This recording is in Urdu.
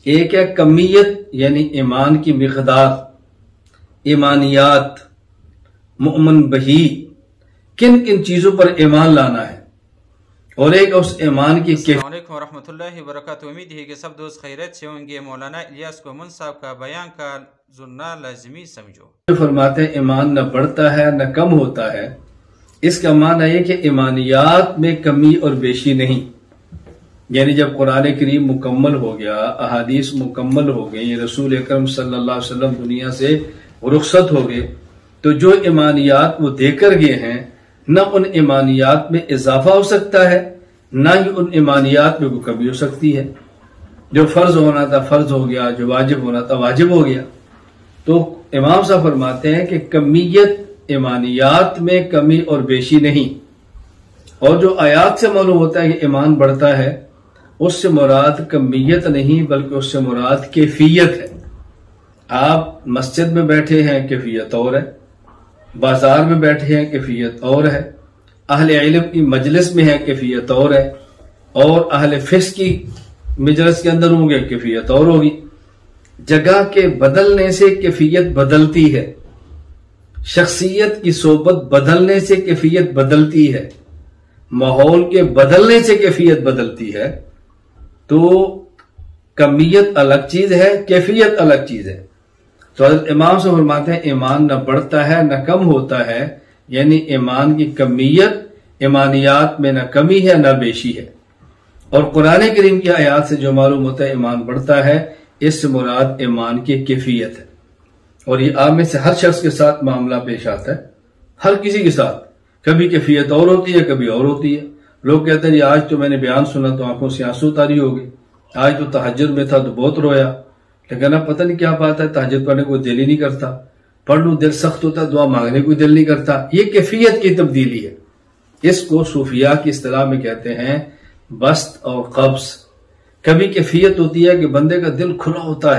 ایک ہے کمیت یعنی ایمان کی مقدار، ایمانیات، مؤمن بہی، کن کن چیزوں پر ایمان لانا ہے، اور ایک اس ایمان کی السلام علیکم ورحمۃ اللہ وبرکاتہ۔ امید ہے کہ سب دوست خیریت سے ہوں گے۔ مولانا الیاس کومن صاحب کا بیان کا سننا لازمی سمجھو۔ فرماتے ہیں ایمان نہ بڑھتا ہے نہ کم ہوتا ہے، اس کا معنی یہ کہ ایمانیات میں کمی اور بیشی نہیں، یعنی جب قرآن کریم مکمل ہو گیا، احادیث مکمل ہو گئی، رسول اکرم صلی اللہ علیہ وسلم دنیا سے رخصت ہو گئے، تو جو ایمانیات وہ دے کر گئے ہیں نہ ان ایمانیات میں اضافہ ہو سکتا ہے نہ ہی ان ایمانیات میں کوئی کمی ہو سکتی ہے۔ جو فرض ہونا تھا فرض ہو گیا، جو واجب ہونا تھا واجب ہو گیا۔ تو امام صاحب فرماتے ہیں کہ کمیت ایمانیات میں کمی اور بیشی نہیں، اور جو آیات سے معلوم ہوتا ہے کہ ایمان بڑھتا ہے اس سے مراد کمیت نہیں بلکہ اس سے مراد کیفیت ہے۔ آپ مسجد میں بیٹھے ہیں کیفیت اور ہے، بازار میں بیٹھے ہیں کیفیت اور ہے، اہل علم کی مجلس میں ہے کیفیت اور ہے، اور اہل فقہ کی مجلس کے اندر ہوں گے کیفیت اور ہوگی۔ جگہ کے بدلنے سے کیفیت بدلتی ہے، شخصیت کی صحبت بدلنے سے کیفیت بدلتی ہے، ماحول کے بدلنے سے کیفیت بدلتی ہے۔ تو کمیت الگ چیز ہے، کیفیت الگ چیز ہے۔ تو حضرت امام سے فرماتے ہیں ایمان نہ بڑھتا ہے نہ کم ہوتا ہے، یعنی ایمان کی کمیت، ایمانیات میں نہ کمی ہے نہ بیشی ہے۔ اور قرآن کریم کی آیات سے جو معلوم ہوتا ہے ایمان بڑھتا ہے، اس سے مراد ایمان کی کیفیت ہے۔ اور یہ آپ میں سے ہر شخص کے ساتھ معاملہ پیش آتا ہے، ہر کسی کے ساتھ کبھی کیفیت اور ہوتی ہے کبھی اور ہوتی ہے۔ لوگ کہتے ہیں آج تو میں نے بیان سنا تو آنکھوں سے آنسو طاری ہو گئی، آج تو تہجد میں تھا تو بہت رویا، لیکن اب پتہ نہیں کیا بات ہے، تہجد پڑھنے کو دل ہی نہیں کرتا، پڑھ لوں دل سخت ہوتا، دعا مانگنے کو دل نہیں کرتا۔ یہ کیفیت کی تبدیلی ہے۔ اس کو صوفیاء کی اصطلاح میں کہتے ہیں بسط اور قبض۔ کبھی کیفیت ہوتی ہے کہ بندے کا دل کھلا ہوتا ہے،